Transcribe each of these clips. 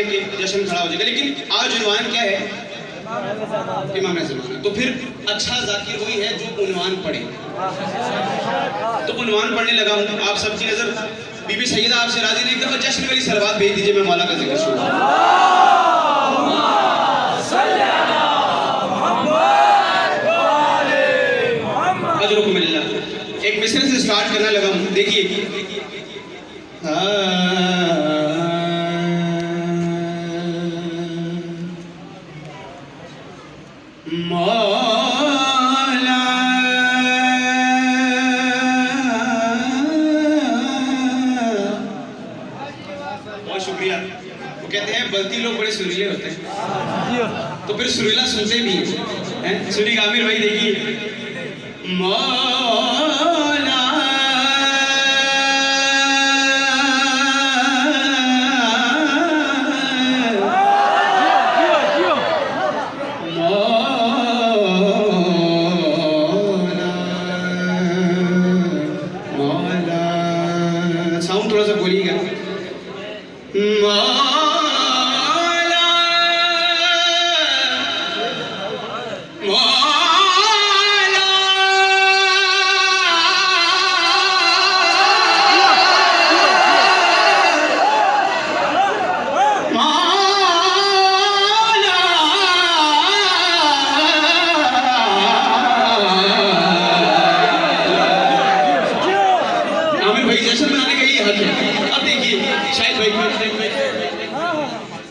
कि जश्न खड़ा हो जाएगा, लेकिन आज उन्वान क्या है? इमाम ज़माना। तो फिर अच्छा जाकिर वही है जो उन्वान पढ़े। तो उन्वान पढ़ने लगा हूँ। आप सबकी नजर बीबी सैयदा आपसे राजी नहीं, तो जश्न वाली सलवात भेज दीजिए, मैं मौला का जिक्र शुरू। एक मिसरे से स्टार्ट करना लगा हूँ, देखिए। मौला बहुत शुक्रिया। वो कहते हैं बल्कि लोग बड़े सुरीले होते हैं, तो फिर सुरीला सुनते भी हैं। सुनिए आमिर भाई, देखिए। मौला साउंड थोड़ा सा बोलिएगा।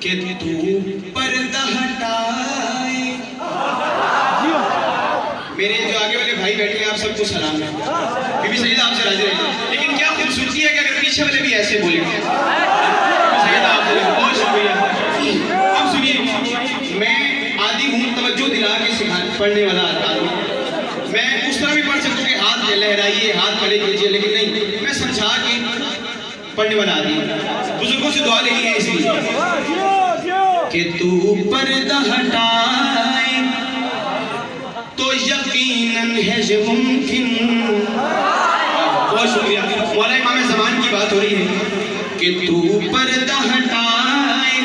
कि तू पर्दा हटाए। मेरे जो आगे वाले भाई बैठे हैं, आप सबको सलाम है। बीबी सैयदा आपसे राजी रहे, लेकिन क्या खूबसूरती है कि अगर पीछे वाले भी ऐसे बोलेंगे। सैयदा आप बहुत शुक्रिया। अब सुनिए, मैं आदि हूँ तवज्जो दिला के पढ़ने वाला आदमी। मैं उस तरह भी पढ़ सकता हूँ कि हाथ लहराइए, हाथ खड़े कीजिए, लेकिन नहीं, मैं समझा के पढ़ने वाला आदमी। बुजुर्गों से दुआ लेनी है इसलिए कि तू पर्दा हटाए तो यकीनन है ये मुमकिन। बहुत शुक्रिया। मौला इमाम ज़मान की बात हो रही है कि तू पर्दा हटाए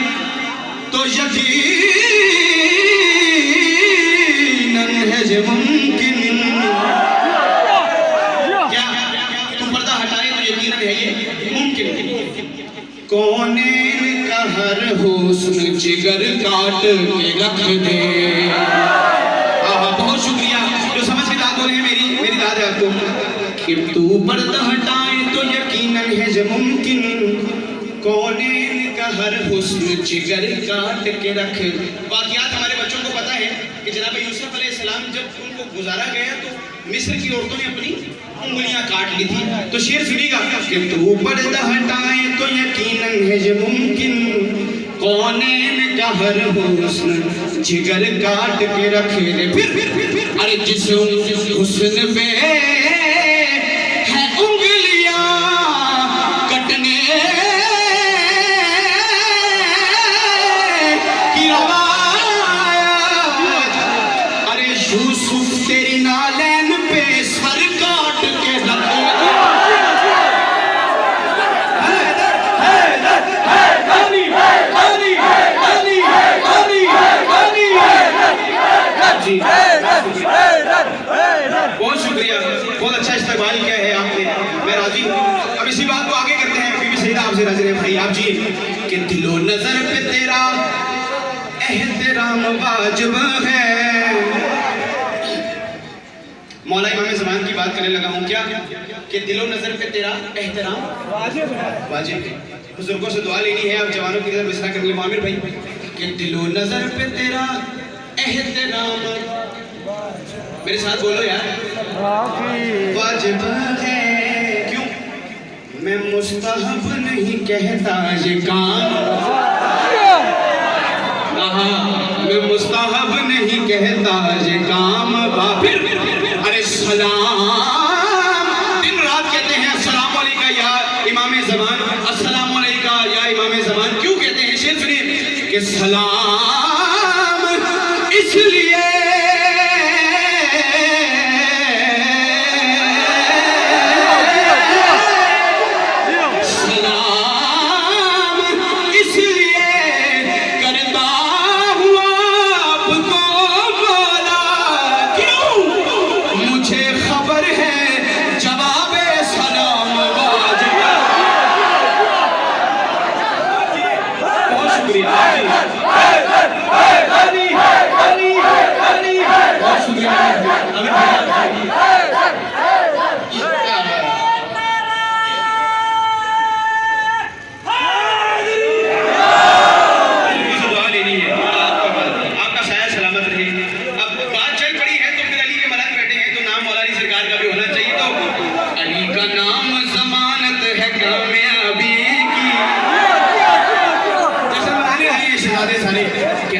तो यकीनन है ये मुमकिन। क्या तू पर्दा हटाए तो यकीनन है ये मुमकिन। कौनेन का हर हुस्न जिगर काट के रख दे। बहुत शुक्रिया जो समझ के दाद बोले हैं, मेरी दाद है आपको। कि तू पर्दा हटाए तो यकीनन है जो मुमकिन। कौनेन का हर हुस्न जिगर काट के रख। वाक़ियात हमारे बच्चों को पता है कि जनाब यूसुफ अलैहिस्सलाम जब उनको गुजारा गया तो मिस्र की औरतों ने अपनी उंगलियां काट ली थी। तो शेर सुनिएगा कि तू पर्दा हटाए तो यकीनन है ये मुमकिन। कौनेन का हर हुस्न जिगर काट के रखे दे। फिर अरे जिस हुस्न पे है उंगलियां कटने की रवायत। अरे यूसुफ तेरी नालैन पे सर काट के रखे। बहुत शुक्रिया, बहुत अच्छा इस्तेमाल किया है आपने, मैं राजी हूँ। अब इसी बात को आगे करते हैं। बीबी सैयदा आपसे राजी रहे भाई आप जी। कि दिलो नजर पे तेरा एहतराम वाजिब है। मौला इमाम ज़मान की बात करने लगा हूँ। क्या कि दिलो नजर पे तेरा एहतराम वाजिब है। बुजुर्गों से दुआ लेनी है। अब जवानों की तरफ मिसरा करने लगे आमिर भाई। कि दिलो नजर पे तेरा एहतराम, मेरे साथ बोलो यार, वाजिब है। क्यों? मैं मुस्तहब नहीं कहता ये काम। मैं मुस्तहब नहीं कहता ये काम। फिर अरे सलाम, दिन रात कहते हैं अस्सलाम अलैका या इमाम ज़मान, अस्सलाम अलैका या इमाम ज़मान। क्यों कहते हैं? शेर सुनिए कि सलाम इसलिए शुक्रिया अली, अली, अली, बहुत शुक्रिया आमिर भाई।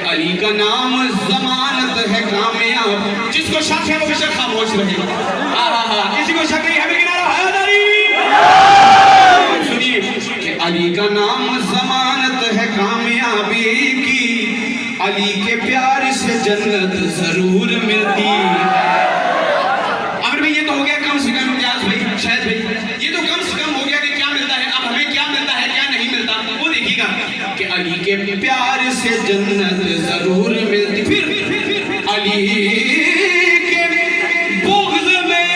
अली का नाम जमानत है कामयाब, जिसको शक है वो बेशक खामोश रहे। किसी को शक नहीं है सुनिए कि अली का नाम जमानत है कामयाबी की, अली के प्यार से जन्नत जरूर मिलती है। अमर भाई ये तो हो गया कम से कम, इम्तियाज भाई, शायद भाई ये तो कम से कम हो गया कि क्या मिलता है। अब हमें क्या मिलता है क्या नहीं मिलता वो देखिएगा कि अली के प्यार से जन्नत जरूर मिलती, फिर अली के बुग़्ज़ में,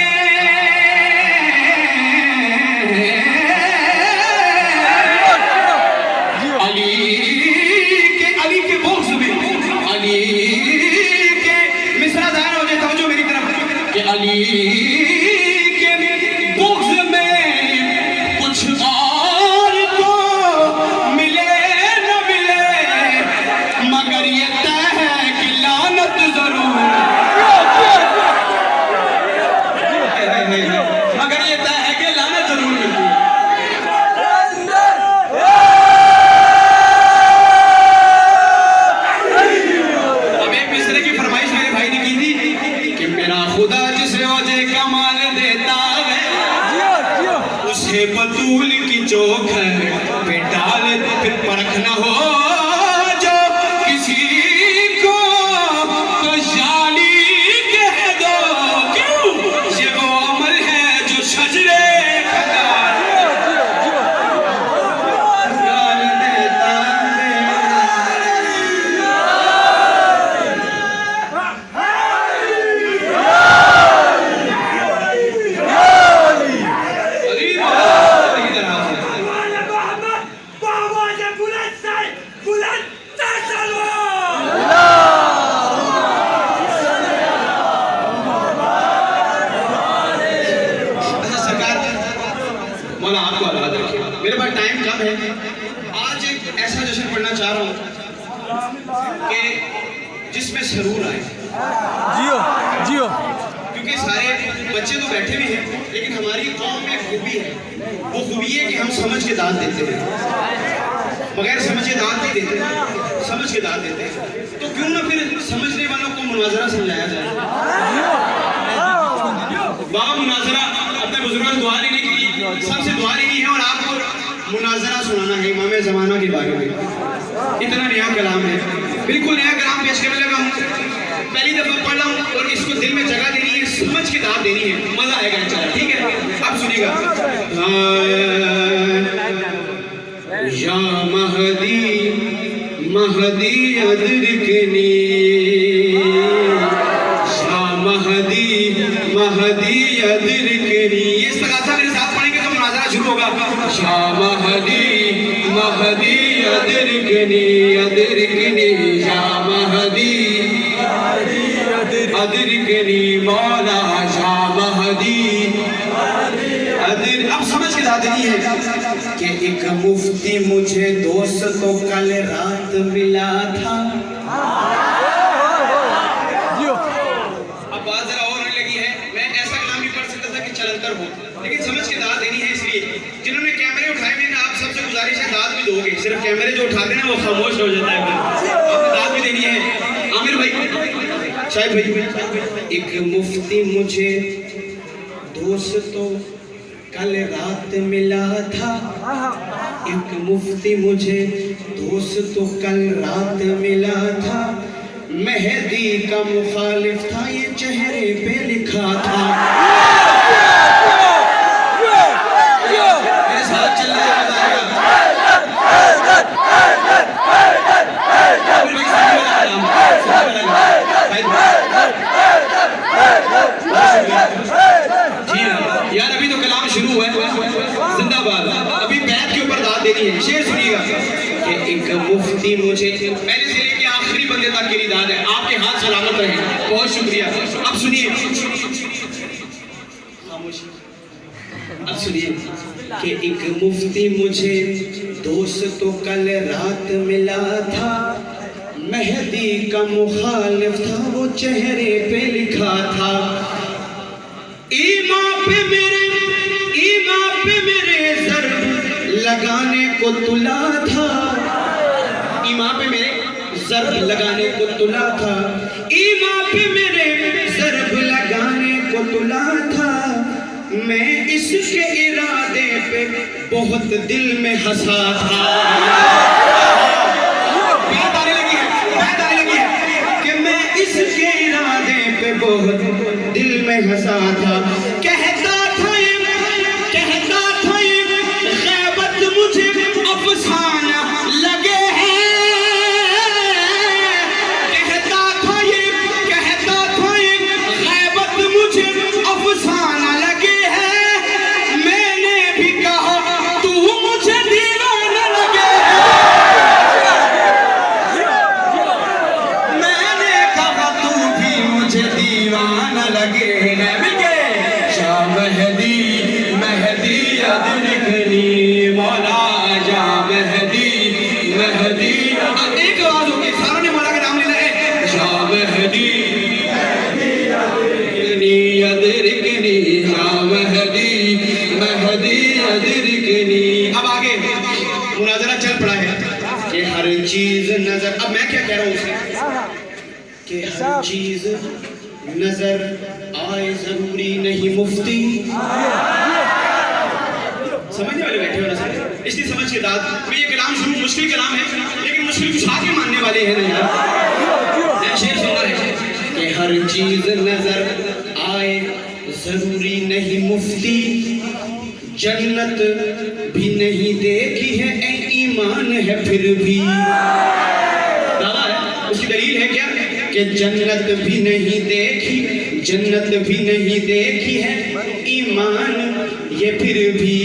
अली के बुग़्ज़ में, अली के मिसरा दायर हो जाता जो मेरी तरफ कि अली के बुग़्ज़ में कुछ और तो मिले न मिले, मगर ये तय है कि लानत जरूर, मगर ये तय है कि लानत जरूर मिलती है। अब एक मिसरे की फरमाइश मेरे भाई ने की थी कि मेरा खुदा जिसे वजह कमाल देता है, उसे बतूल की चौक पे डाल दे, फिर परख न हो जो किसी को तो जाली कह दो, क्यों ये वो अमल है जो शजरे मेरे पास टाइम कम है। आज एक ऐसा जश्न पढ़ना चाह रहा हूँ कि जिसमें सरूर आए। जियो जियो, क्योंकि सारे बच्चे तो बैठे भी हैं, लेकिन हमारी कौम में एक खूबी है, वो खूबी है कि हम समझ के दाद देते हैं, बगैर समझ के दाद नहीं देते, समझ के दाद देते हैं। तो क्यों ना फिर समझने वालों को मुनाजरा समझाया जाए। बाबा मुनाजरा अपने बुजुर्गों से दुआ लेने के लिए सबसे दुआ लेनी है, और आपको मुनाजरा सुनाना है इमाम ज़माना के बारे में। इतना नया कलाम है, बिल्कुल नया कलाम पेश करने लगा हूँ, पहली दफा पढ़ रहा हूँ और इसको दिल में जगह देनी है, समझ के दाद देनी है, मजा आएगा इंशाल्लाह। ठीक है, अब सुनिएगा। या महदी महदी अदरिकनी, या महदी महदी अदरिकनी, ये इस्तिग़ासा मेरे साथ पढ़ेंगे तो मुनाज़रा शुरू होगा। या महदी महदी अदरिकनी अदरिकनी, या महदी अदरिकनी मौला, या महदी अदर। अब समझ के दाद नहीं है कि एक मुफ्ती मुझे दोस्त तो कल रात मिला था। अब बात जरा और होने लगी है, मैं ऐसा कलाम भी पढ़ सकता था कि चलंतर हो, लेकिन समझ के दाद देनी है। इसलिए जिन्होंने कैमरे उठाए हुए ना, आप सबसे गुजारिश है दाद भी दोगे, सिर्फ कैमरे जो उठाते हैं वो खामोश हो जाता है, आपको दाद भी देनी है। आमिर भाई, शाहिद भाई, एक मुफ्ती मुझे दोस्त तो कल रात मिला था, एक मुफ्ती मुझे दोस्त तो कल रात मिला था, मेहदी का मुखालिफ था ये चेहरे पे लिखा था। मेरे साथ चल रहा यार, अभी तो कलाम शुरू है, जिंदाबाद। अभी बैत के ऊपर दाद देनी है। शेर सुनिएगा कि एक एक मुफ्ती मुझे, पहले से लेके आखिरी बंदे तक की दाद है, आपके हाथ सलामत रहे, बहुत शुक्रिया। अब सुनिए, अब सुनिए कि एक मुफ्ती मुझे दोस्त तो कल रात मिला था, मेहदी का मुखालिफ था, वो चेहरे पे लिखा था, ईमान पे मेरे ज़र्ब लगाने को तुला था, ईमान पे मेरे ज़र्ब लगाने को तुला था, ईमान पे मेरे ज़र्ब लगाने को तुला था, मैं इसके इरादे पे बहुत दिल में हंसा था। बात आने लगी है कि मैं इसके इरादे पे बहुत दिल में हंसा था, कहता था ये ग़ैबत मुझे अफ़साना लगे हैं, कहता था ये ग़ैबत मुझे अफ़साना लगे हैं, मैंने भी कहा तू मुझे दीवाना लगे है, मैंने कहा तू भी मुझे दीवाना लगे है, शाह मेहदी मेहदी अदरकनी मौला, जा मेहदी मेहदी, एक आवाज होगी, सारों ने मौला का नाम लेना है, शाह मेहदी अदरकनी, शाह मेहदी मेहदी अदरकनी। अब आगे मुनाजरा चल पड़ा है कि हर चीज नजर, अब मैं क्या कह रहा हूँ उसे कि हर चीज नजर आए जरूरी नहीं मुफ्ती, समझने वाले बैठे हो ना सर, इसलिए समझ के दाद में ये कलाम शुरू, मुश्किल कलाम है लेकिन मुश्किल कुछा के मानने वाले हैं ना यार, शेर सुना है कि हर चीज नजर आए जरूरी नहीं मुफ्ती, जन्नत भी नहीं देखी है ईमान है फिर भी, दावा है उसकी दलील है क्या कि जन्नत भी नहीं देखी है ईमान ये फिर भी,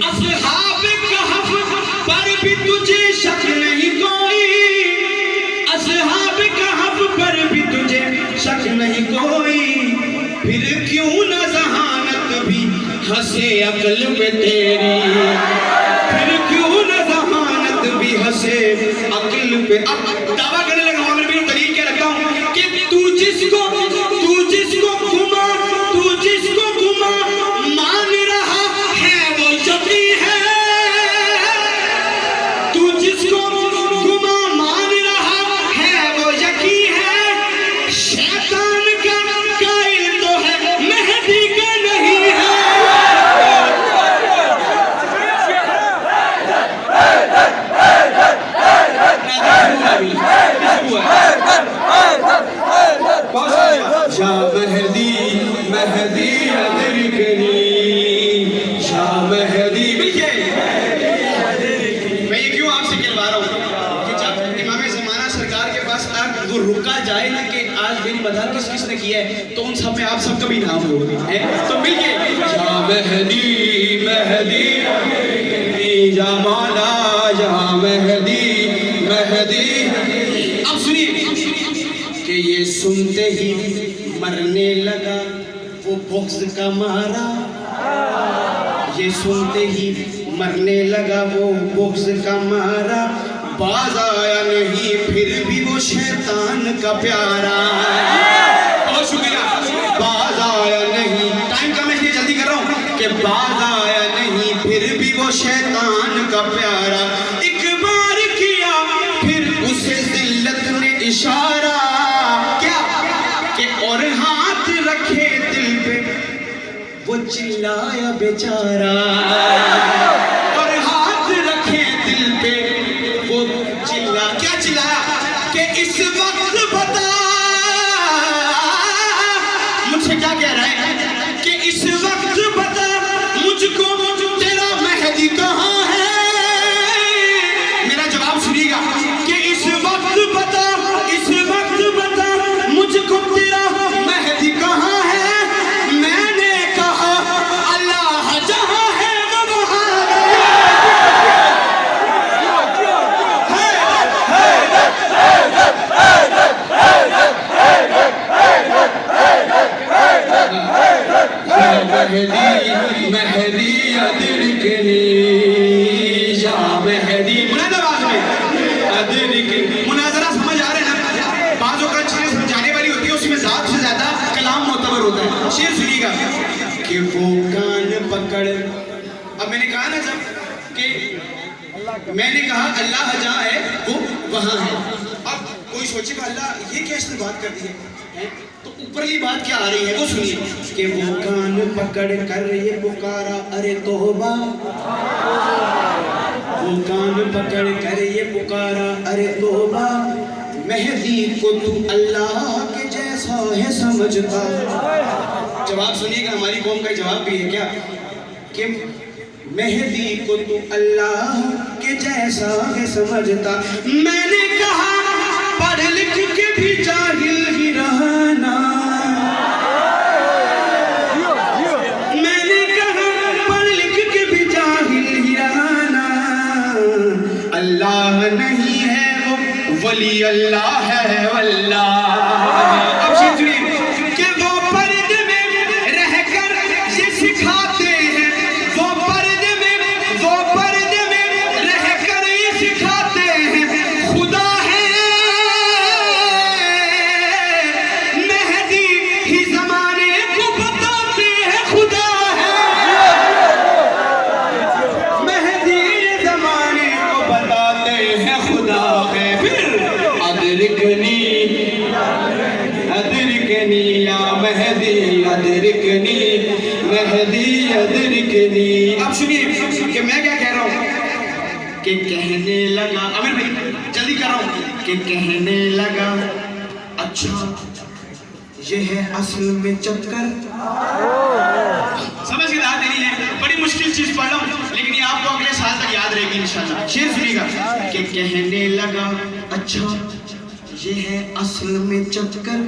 असहाब कहफ पर भी तुझे शक नहीं कोई, असहाब कहफ पर भी तुझे शक नहीं कोई, फिर क्यों न ज़हानत भी हंसे अक्ल पे तेरी, फिर क्यों न ज़हानत भी हंसे अक्ल पे। अब दावा करने लगा हूँ, मैं दलील क्या रखता हूँ कि तू जिसको घुमा मान रहा है वो यकी है, तू जिसको घुमा मान रहा है वो यकी है, शैतान का कायल तो है मेहदी का नहीं है, शाह मेहदी मेहदी अदरकनी, शाह मेहदी। मैं ये क्यों आपसे कहवा रहा हूँ कि जब इमाम ज़माना सरकार के पास वो रुका जाए ना कि आज मेरी मदद किसने किया है, तो उन सब में आप सबका भी नाम हो है, तो मिलके शाह मेहदी मेहदी अदरकनी, जा मौला जा मेहदी मेहदी। अब सुनिए कि ये सुनते ही मरने लगा वो बुग़्ज़ का मारा, ये सुनते ही मरने लगा वो बुग़्ज़ का मारा, बाज आया नहीं फिर भी वो शैतान का प्यारा, बहुत शुक्रिया, बाज आया नहीं, टाइम कम है इसलिए जल्दी कर रहा हूँ कि बाज आया नहीं फिर भी वो शैतान का प्यारा, एक बार किया फिर उसे ज़िल्लत ने इशारा, क्या कि और हाथ रखे दिल पे वो चिल्लाया बेचारा, और हाथ रखे दिल पे वो क्या चिल्लाया कि इस वक्त बता, मुझसे क्या कह रहा है कि इस वक्त बता मुझको तेरा मेहदी कहाँ है, मेरा जवाब सुनिएगा कि इस वक्त बता मुझको तेरा मेहदी कहाँ है, मैंने कहा अल्लाह जहाँ है वो वहाँ है, मुनाजरा समझ आ रहे हैं ना? बाज़ों का चीज़ें समझाने वाली होती है, उसमें ज़ात से ज़्यादा कलाम मोतबर होता है। शेर सुनिएगा कि वो कान पकड़, अब मैंने कहा ना जब कि मैंने कहा अल्लाह जहाँ है वो वहाँ है। अब कोई सोचेगा अल्लाह ये कैसे बात कर दी है? तो ऊपरली बात क्या आ रही है वो सुनिए कि वो कान पकड़ कर ये पुकारा अरे तौबा, वो कान पकड़ कर ये पुकारा अरे तौबा, मेहदी को तू अल्लाह के जैसा है समझता। जवाब सुनिएगा, हमारी कौम का जवाब भी है क्या कि मेहदी को तू अल्लाह के जैसा है समझता। मैंने कहा पढ़ लिख के भी जाहिल ही रहना, मैंने कहा पढ़ लिख के भी जाहिल ही रहना, अल्लाह नहीं है वो वली अल्लाह है वल्लाह। अब सुनिए कि वो पर्दे में रहकर ये सिखाते हैं, वो पर्दे में रहकर ये सिखाते हैं खुदा है, मेहदी ही जमाने को बताते हैं खुदा है, मेहदी जमाने को बताते हैं खुदा है। फिर अदरिकनी अदरिकनी या मेहदी अदरिकनी मेहदी अदरिकनी। अब सुनिए कि मैं क्या कह रहा हूँ कि कहने लगा, अमीर भाई जल्दी कर रहा हूँ, कि कहने लगा अच्छा ये है असल में चक्कर। समझ गए बात नहीं है, बड़ी मुश्किल चीज पढ़ रहा हूँ लेकिन ये आपको अगले साल तक याद रहेगी इंशाल्लाह। शेर सुनिएगा कि कहने लगा अच्छा ये है असल में चक्कर,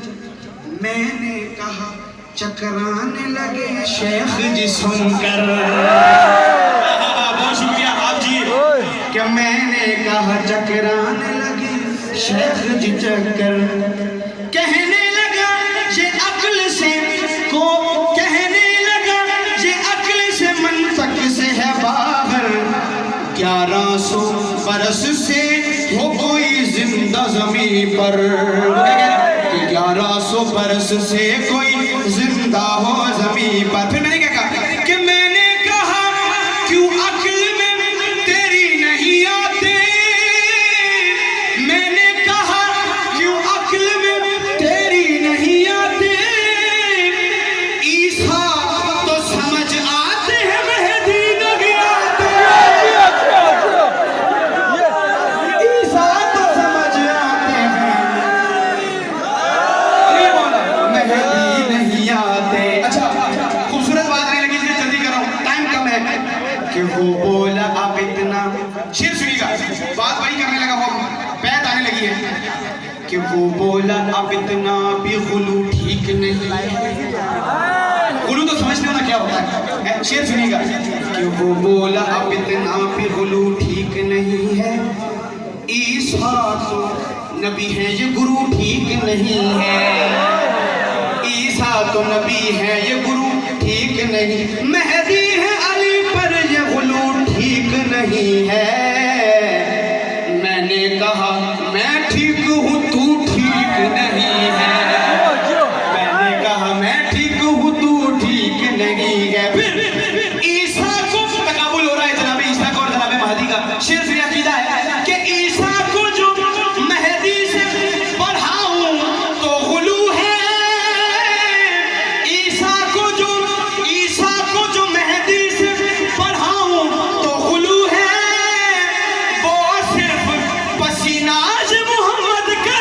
मैंने कहा चकराने लगे शेख जी सुनकर। बहुत शुक्रिया आप जी कि मैंने कहा चकराने लगे शेख जी चक्कर। कहने लगा ये अक्ल से को, कहने लगा ये अक्ल से मंतक से है बाहर, 1100 बरस से हो कोई जिंदा जमीन पर, 1100 बरस से कोई जिंदा हो जमीन पर। फिर मैंने क्या कहा कि मैंने कहा क्यों अक्ल में तेरी नहीं आते, मैंने कहा क्यों अक्ल में तेरी नहीं आते, ईसा तो समझ आते हैं मेहदी नहीं आते, ईसा तो समझ आते हैं मेहदी नहीं आते। अच्छा खूबसूरत बात नहीं लगी इसलिए जल्दी कर रहा हूँ, टाइम कम है। कि वो बोला आप इतना, शेर सुनिएगा बात वही करने लगा, वो बैत आने लगी है कि वो बोला आप इतना भी गुलू ठीक नहीं, गुलू तो समझते हो ना क्या होता है। शेर सुनिएगा कि वो बोला आप इतना भी गुलू ठीक नहीं है, ईसा तो नबी है ये गुरु ठीक नहीं है, ईसा तो नबी है ये गुरु ठीक नहीं, मेहदी है अली पर ये गुलू ठीक नहीं है। मैंने कहा मैं ठीक हूँ तू ठीक नहीं है, मैंने कहा मैं ठीक हूँ तू ठीक नहीं है। फिर ईसा को तकाबुल हो रहा है जनाब ईसा का और जनाब महदी का। शेर से अकीदा है कि ईसा को जो मेहदी से बढ़ाऊं तो गुलू है, ईसा को जो मेहदी से बढ़ाऊं तो गुलू है, वो सिर्फ पसीनाज मोहम्मद का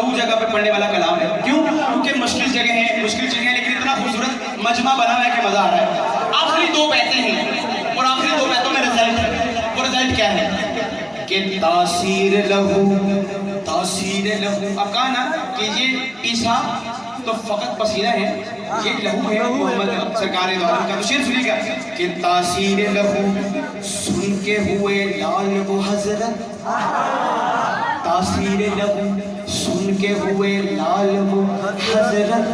लहू जगह पे पढ़ने वाला कलाम है। क्यों? क्योंकि मुश्किल जगह है, मुश्किल चीजें हैं, लेकिन इतना खूबसूरत मजमा बना हुआ है कि मजा आ रहा है। आखिरी 2 बैतें हैं और आखिरी 2 बैतों में रिजल्ट है। वो रिजल्ट क्या है कि तासीर लहू, तासीर लहू। अब कहा ना कि ये ईसा तो फकत पसीना है, ये लहू है मोहम्मद सरकार दो आलम का। तो शेर सुनिएगा कि तासीर लहू सुन के हुए लाल वो हजरत, तासीर लहू सुन के हुए लाल वो हजरत,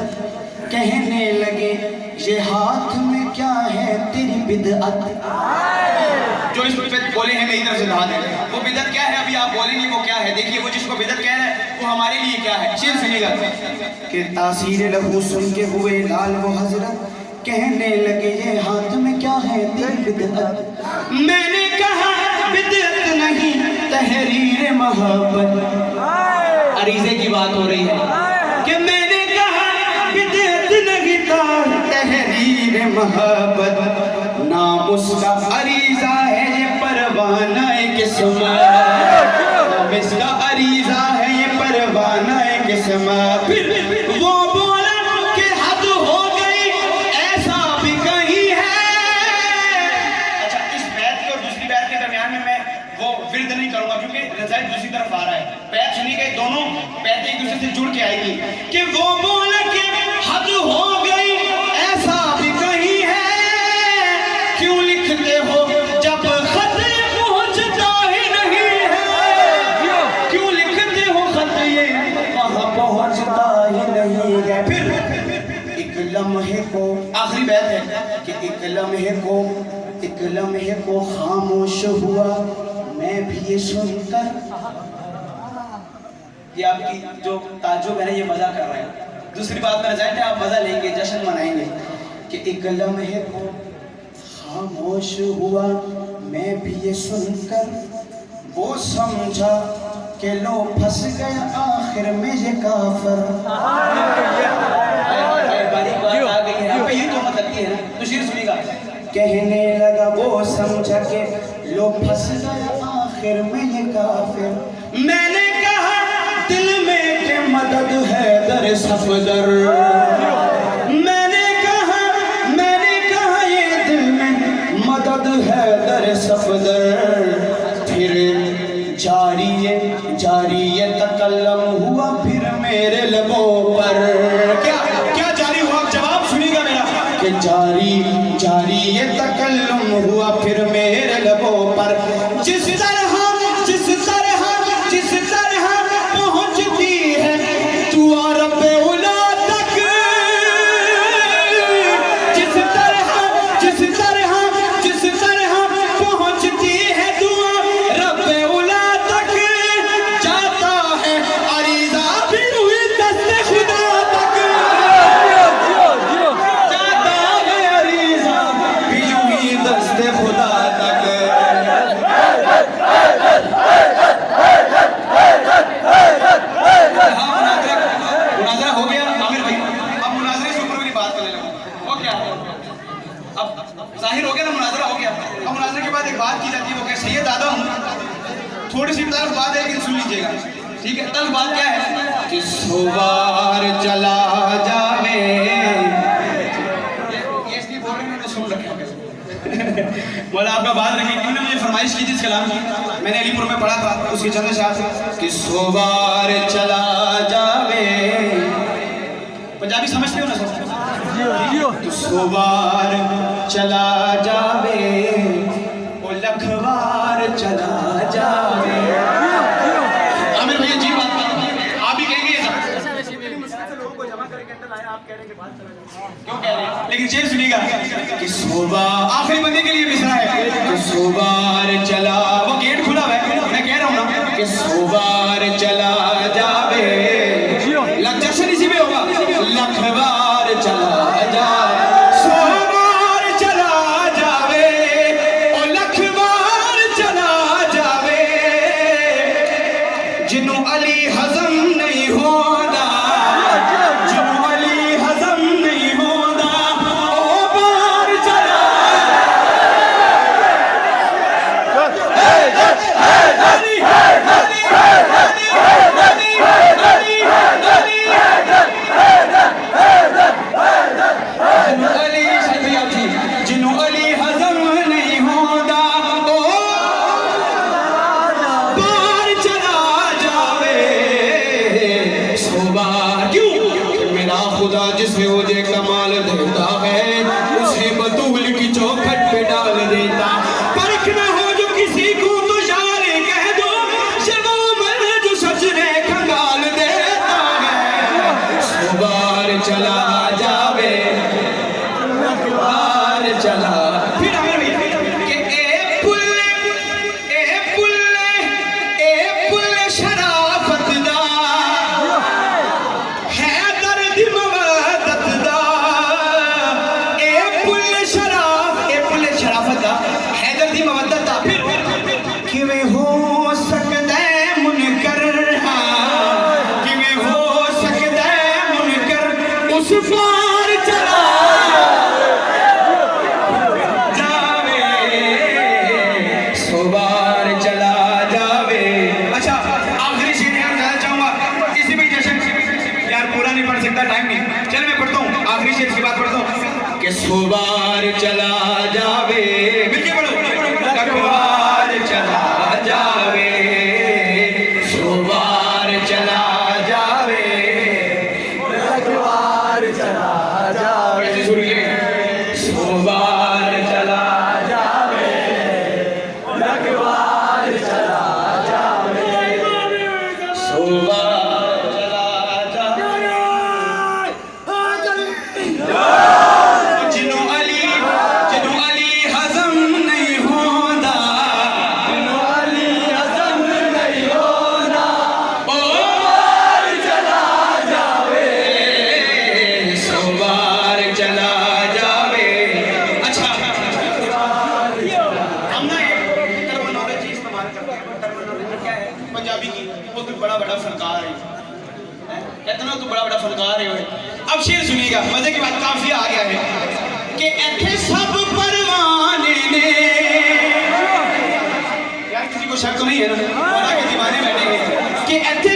कहने लगे ये हाथ में क्या है तेरी बिदअत। जो इस पे बोले हैं मेरी तरफ से दाद है, वो बिदअत क्या है अभी आप बोलेंगे वो क्या है। देखिए वो जिसको बिदअत कह रहा है वो हमारे लिए क्या है। शेर सुनिएगा कि तासीर लहू सुन के हुए लाल वो हजरत, कहने लगे ये हाथ में क्या है तेरी बिदअत। मैंने कहा बिदअत नहीं तहरीर मोहब्बत। अरीज़े की बात हो रही है कि मैंने कहा बिदअत नहीं तहरीर मोहब्बत, नाम उसका अरीज़ा है ये परवाना किस्मत, नाम इसका अरीज़ा है ये परवाना किस्मत। फिर वो बोला कि हद हो गई ऐसा भी कहीं है। अच्छा, इस बैत के और दूसरी बैत के दरमियान में मैं वो विर्द नहीं करूंगा क्योंकि रिजल्ट दूसरी तरफ आ रहा है। बैत सुनी गई, दोनों बैत एक दूसरे से जुड़ के आएगी कि वो बोला कि हद हो गई ऐसा भी कहीं है, क्यों लिखते हो जब खत पहुंचता ही नहीं है, क्यों लिखते हो खत ये वहां पहुंचता ही नहीं है। फिर एक लम्हे को, आखिरी बैत है कि एक लम्हे को खामोश हुआ मैं भी ये सुनकर। ये आपकी जो ताज्जुब है ना, ये मजा कर रहे हैं। दूसरी बात में रिजल्ट है, आप मजा लेंगे, जश्न मनाएंगे कि एक लम्हे को खामोश हुआ मैं भी ये सुनकर, वो समझा कि लो फंस गया आखिर में ये काफर। बारीक बात आ गई है, अब ये तो मत लगती है ना। तो शेर सुनिएगा, कहने लगा वो समझा के लो फंस गया आखिर में ये काफिर। मैंने कहा दिल में के मदद है दर सफदर, मैंने कहा ये दिल में मदद है दर सफदर। फिर जारी तकल्लम हुआ फिर मेरे लबों पर। क्या जारी हुआ? जवाब सुनिएगा मेरा कि जारी तकल्लम हुआ फिर मेरे लबों पर। जिस तरह पहुंचती है तू रब्बे उला तक, जिस तरह पहुंचती है दुआ रब्बे उला तक, जाता है अरीज़ा भी हुई दस्ते खुदा तक, जाता है अरीज़ा भी हुई दस्ते खुदा तक। मुनाज़रा हो गया आमिर भाई, अब मुनाज़रे से ऊपर वाली बात करने लगा। वो क्या है, अब जाहिर हो गया ना, मुनाज़रा हो गया। अब मुनाज़रे के बाद एक बात की जाती है, वो क्या, सैयद दादा हूँ, थोड़ी सी तल्ख बात है लेकिन सुन लीजिएगा, ठीक है। तल्ख बात क्या है कि सोबार चला जावे, ये इसलिए बोल रहे हैं, मैंने सुन रखा है। बोला आपका बात रखी, इन्होंने मुझे फरमाइश की थी इस कलाम की, मैंने अलीपुर में पढ़ा था, उसके चंद शाह कि सोबार चला जावे। पंजाबी समझते हो ना सब? तो सोबार चला जावे ओ लखवार चला जावे। आमिर भैया जी बात आप भी कहेंगे क्यों कह रहे हैं, लेकिन शेर सुनिएगा कि सोबार आखिरी बंदे के लिए मिसरा है कि सोबार चला, वो गेट खुला हुआ है, मैं कह रहा हूँ ना कि सोबार चला जावे, लग जश्न इसी में होगा, लखवार चला जावे, सोबार चला जावे ओ लखवार चला जावे, जिन्हों अली हजम नहीं होता, जिन्हों अली हजम नहीं होता ओ बार चला। Hey! 100 बार। क्यों? मेरा खुदा जिसे मुझे कमाल देता है उसे बतूल की चौखट पे डाल देता। परख न हो जो किसी को तो शार कह दो, शबो मन जो सजने खंगाल देता है। 100 बार चला जावे, बार चला फिर कि ए पुल शराफत दा है दर्द मवदत दा। ए पुल शराफत दा है दर्द मवदत दा। फिर किवें हो सकदा है मुनकर, किवें हो सकदा है मुनकर उस पार चला जावे, 100 बार चला जावे। अच्छा आखिरी शेर यार कहना चाहूंगा किसी भी जश्न यार पूरा नहीं पढ़ सकता, टाइम नहीं। चल मैं पढ़ता हूँ आखिरी शेर की बात पढ़ता हूँ कि 100 बार चला जावे, मिलके पढ़ो। 100 बार चला जावे, 100 बार चला जावे, 100 बार चला जावे। कैसे सुन लिए? 100 बार चला जावे, 100 बार चला जावे, 100 बार चला जावे। जिन्हों अली हज़म नहीं होंदा, जिन्हों अली हज़म नहीं होंदा, ओ बार चला जावे, 100 बार चला जावे। अच्छा हम ना एक टर्मिनोलॉजी इस्तेमाल करते हैं। टर्मिनोलॉजी क्या है पंजाबी की? वो तो बड़ा फनकार है, कहते ना तो बड़ा फनकार है। अब शेर सुनिएगा, मजे की बात काफी आ गया है कि ऐथे सब परवाने ने, यार किसी को शक तो नहीं है ना, बना के दीवाने बैठे हैं कि ऐथे